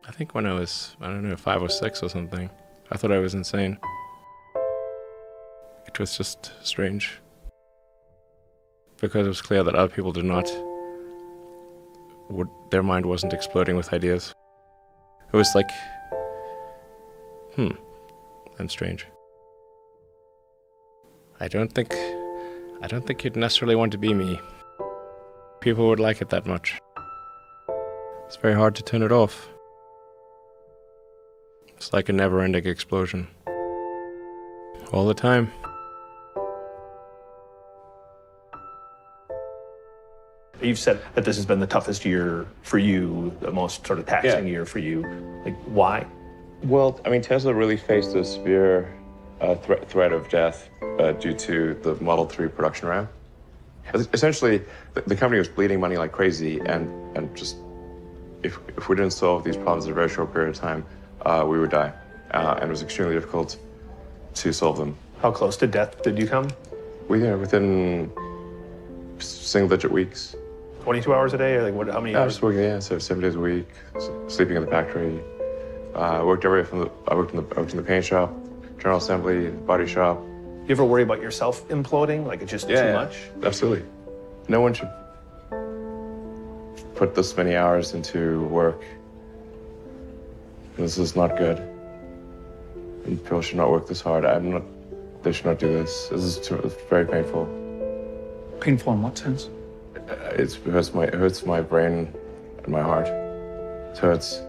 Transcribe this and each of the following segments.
I think when I was, I don't know, 5 or 6 or something, I thought I was insane. It was just strange. Because it was clear that other people did not, their mind wasn't exploding with ideas. It was like, that's strange. I don't think you'd necessarily want to be me. People would like it that much. It's very hard to turn it off. It's like a never-ending explosion. All the time. You've said that this has been the toughest year for you, the most sort of taxing year for you. Like, why? Well, I mean, Tesla really faced a severe threat of death due to the Model 3 production ramp. Essentially, the company was bleeding money like crazy, and just if we didn't solve these problems in a very short period of time, we would die. And it was extremely difficult to solve them. How close to death did you come? Within single-digit weeks. 22 hours a day, or like what? How many I hours? was working, so 7 days a week, sleeping in the factory. I worked in the paint shop, general assembly, body shop. You ever worry about yourself imploding? Like it's just too much? Absolutely. No one should put this many hours into work. This is not good. And people should not work this hard. They should not do this. It's very painful. Painful in what sense? It hurts my brain and my heart. It hurts.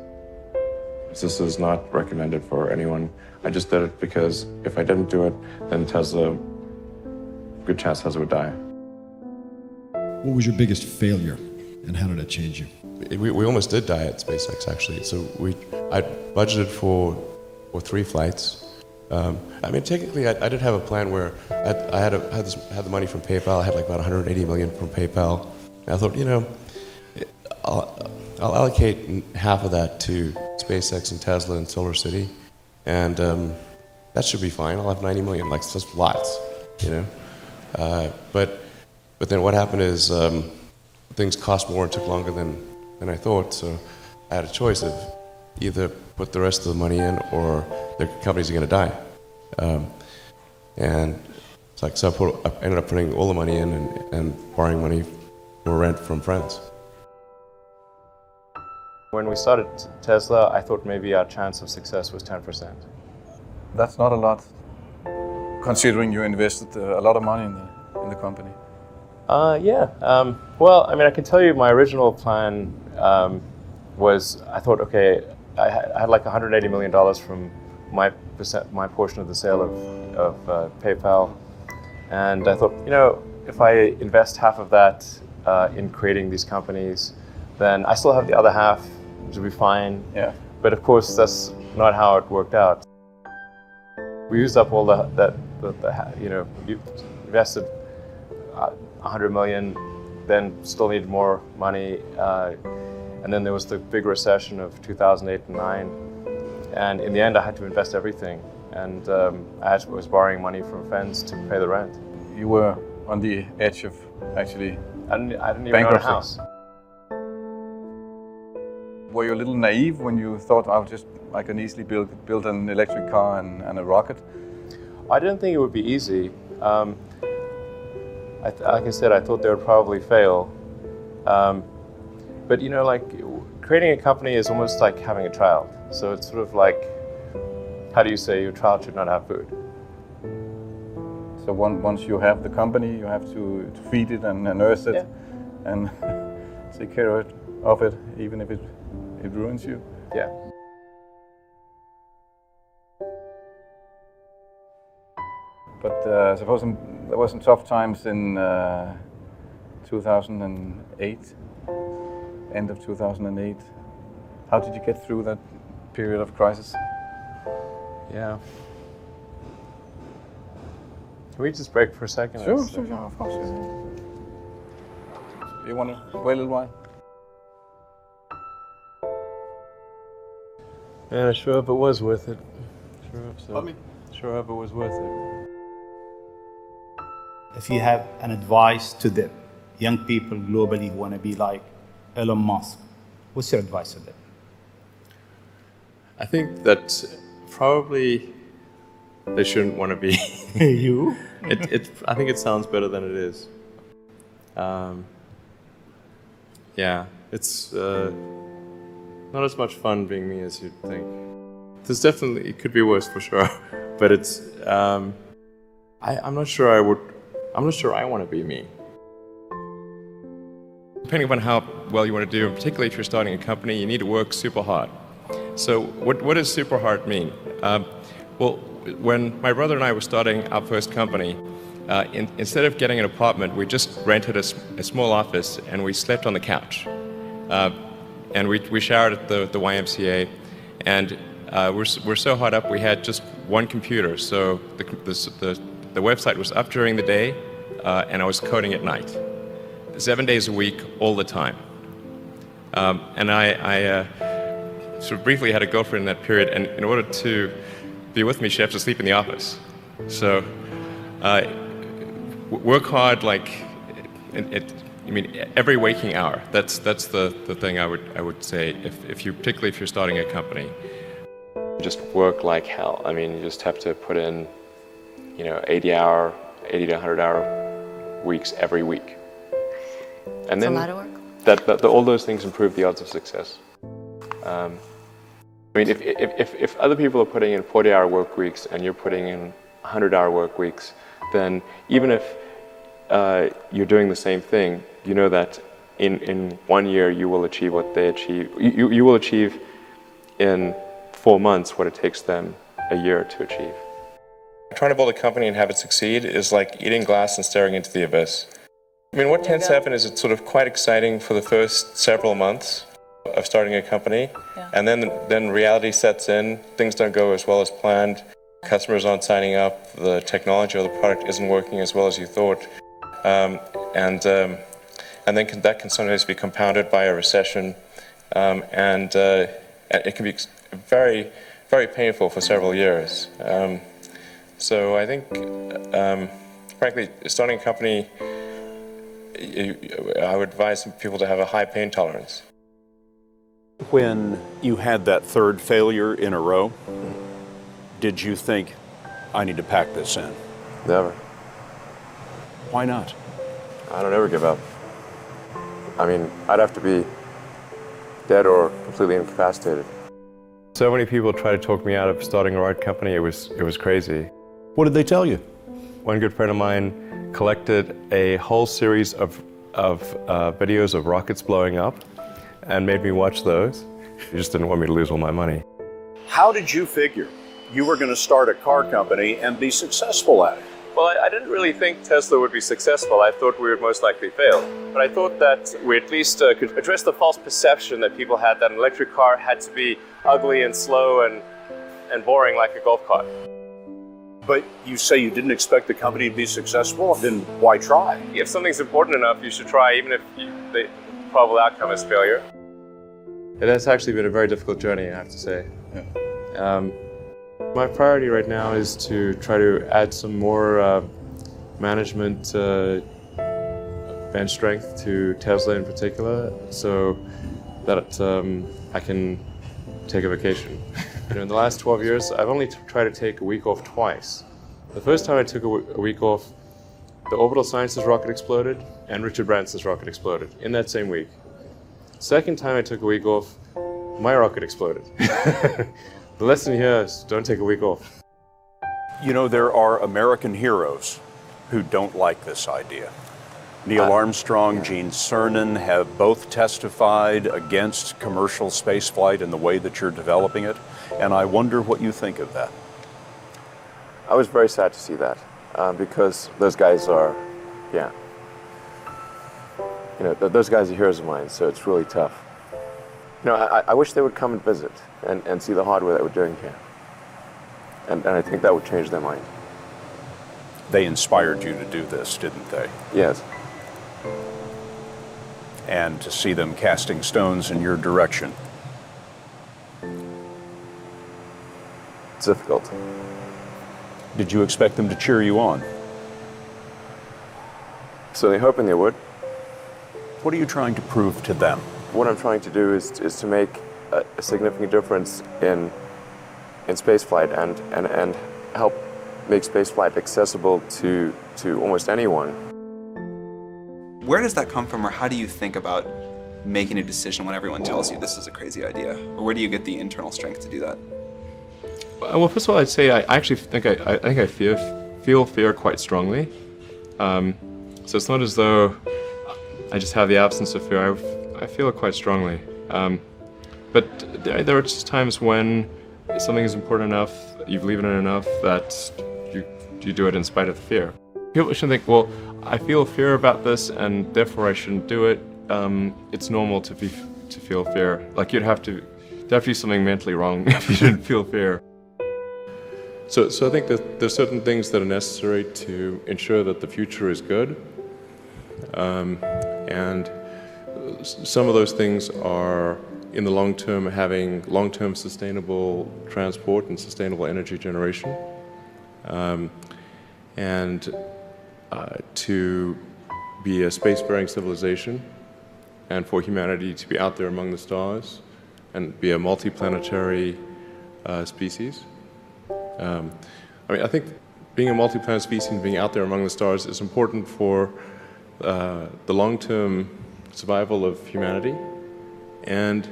This is not recommended for anyone. I just did it because if I didn't do it, then Tesla, good chance Tesla would die. What was your biggest failure, and how did it change you? We almost did die at SpaceX, actually. So I budgeted for 3 flights. I mean, technically, I did have a plan where I had the money from PayPal. I had like about 180 million from PayPal. And I thought, I'll allocate half of that to SpaceX and Tesla and Solar City, and that should be fine. I'll have 90 million, like just lots, But then what happened is things cost more and took longer than I thought. So I had a choice of either put the rest of the money in or the companies are going to die. And it's like, so I ended up putting all the money in and borrowing money for rent from friends. When we started Tesla, I thought maybe our chance of success was 10%. That's not a lot, considering you invested a lot of money in the company. Well, I mean, I can tell you my original plan was, I thought, okay, I had like $180 million from my portion of the sale of PayPal. And I thought, if I invest half of that in creating these companies, then I still have the other half, which will be fine. Yeah. But of course, that's not how it worked out. We used up all you invested 100 million, then still needed more money. And then there was the big recession of 2008 and 9. And in the end, I had to invest everything. And I was borrowing money from friends to pay the rent. You were on the edge of actually I didn't even own a house. Were you a little naive when you thought, I can easily build an electric car and a rocket? I didn't think it would be easy. Like I said, I thought they would probably fail. But creating a company is almost like having a child. So it's sort of like, how do you say your child should not have food? So once you have the company, you have to feed it and nurse it and take care of it, even if it ruins you. Yeah. But suppose there were some tough times in 2008, end of 2008. How did you get through that period of crisis? Yeah. Can we just break for a second? Sure, of course. You want to wait a little while? Yeah, I sure hope it was worth it. Sure hope so. Pardon me? Sure hope it was worth it. If you have an advice to the young people globally who want to be like Elon Musk, what's your advice to them? I think that probably they shouldn't want to be. You? I think it sounds better than it is. Yeah, it's not as much fun being me as you'd think. There's definitely, it could be worse for sure, but it's, I'm not sure I'm not sure I want to be me. Depending upon how well you want to do, and particularly if you're starting a company, you need to work super hard. So what does super hard mean? Well, when my brother and I were starting our first company, instead of getting an apartment, we just rented a small office and we slept on the couch. And we showered at the YMCA, and we're so hot up we had just one computer. So the website was up during the day, and I was coding at night, 7 days a week, all the time. And I sort of briefly had a girlfriend in that period, and in order to be with me, she had to sleep in the office. So work hard, like every waking hour. That's the thing I would say if you, particularly if you're starting a company. Just work like hell. I mean, you just have to put in, 80 to 100 hour weeks every week. And That's then a lot of work. all those things improve the odds of success. If other people are putting in 40-hour work weeks and you're putting in 100-hour work weeks, then even if you're doing the same thing, you know that in 1 year you will achieve what they achieve. You will achieve in 4 months what it takes them a year to achieve. Trying to build a company and have it succeed is like eating glass and staring into the abyss. What tends to happen is it's sort of quite exciting for the first several months of starting a company, and then reality sets in. Things don't go as well as planned. Customers aren't signing up. The technology or the product isn't working as well as you thought, and then that can sometimes be compounded by a recession, and it can be very, very painful for several years. So I think, frankly, starting a company, I would advise people to have a high pain tolerance. When you had that third failure in a row, did you think, I need to pack this in? Never. Why not? I don't ever give up. I'd have to be dead or completely incapacitated. So many people try to talk me out of starting a rocket company. It was crazy. What did they tell you? One good friend of mine collected a whole series of videos of rockets blowing up and made me watch those. He just didn't want me to lose all my money. How did you figure you were going to start a car company and be successful at it? Well, I didn't really think Tesla would be successful. I thought we would most likely fail. But I thought that we at least could address the false perception that people had that an electric car had to be ugly and slow and boring like a golf cart. But you say you didn't expect the company to be successful, then why try? If something's important enough, you should try, even if the probable outcome is failure. It has actually been a very difficult journey, I have to say. Yeah. My priority right now is to try to add some more management bench strength to Tesla in particular, so that I can take a vacation. In the last 12 years, I've only tried to take a week off twice. The first time I took a week off, the Orbital Sciences rocket exploded and Richard Branson's rocket exploded in that same week. Second time I took a week off, my rocket exploded. The lesson here is don't take a week off. There are American heroes who don't like this idea. Neil Armstrong, Gene Cernan have both testified against commercial spaceflight and the way that you're developing it, and I wonder what you think of that. I was very sad to see that because those guys are, those guys are heroes of mine, so it's really tough. I wish they would come and visit and see the hardware that we're doing here. And I think that would change their mind. They inspired you to do this, didn't they? Yes. And to see them casting stones in your direction. It's difficult. Did you expect them to cheer you on? So they're hoping they would. What are you trying to prove to them? What I'm trying to do is to make a significant difference in in spaceflight and help make spaceflight accessible to almost anyone. Where does that come from, or how do you think about making a decision when everyone tells you this is a crazy idea? Or where do you get the internal strength to do that? Well, first of all, I'd say I actually think I feel fear quite strongly. So it's not as though I just have the absence of fear. I feel it quite strongly. But there are just times when something is important enough, you believe in it enough, that you do it in spite of the fear. People shouldn't think, well, I feel fear about this and therefore I shouldn't do it. It's normal to feel fear. Like you'd have to do something mentally wrong if you didn't feel fear. So I think that there's certain things that are necessary to ensure that the future is good. And some of those things are, in the long term, having long-term sustainable transport and sustainable energy generation. And to be a spacefaring civilization, and for humanity to be out there among the stars and be a multi-planetary species. I think being a multi-planet species and being out there among the stars is important for the long-term survival of humanity, and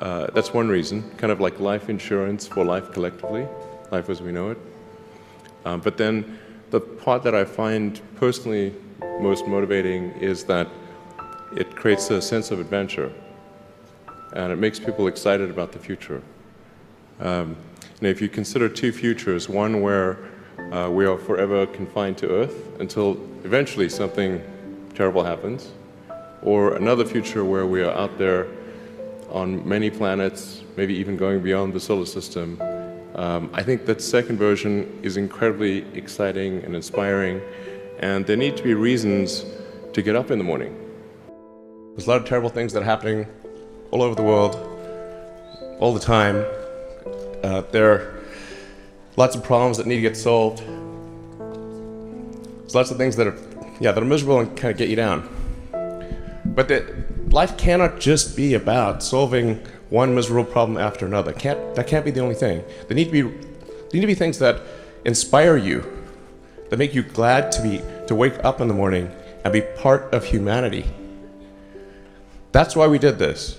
that's one reason, kind of like life insurance for life collectively, life as we know it. But then the part that I find personally most motivating is that it creates a sense of adventure, and it makes people excited about the future. If you consider two futures, one where we are forever confined to Earth until eventually something terrible happens, or another future where we are out there on many planets, maybe even going beyond the solar system, I think that second version is incredibly exciting and inspiring, and there need to be reasons to get up in the morning. There's a lot of terrible things that are happening all over the world, all the time. There are lots of problems that need to get solved. There's lots of things that are miserable and kind of get you down. But life cannot just be about solving one miserable problem after another. That can't be the only thing. There need to be things that inspire you, that make you glad to wake up in the morning and be part of humanity. That's why we did this.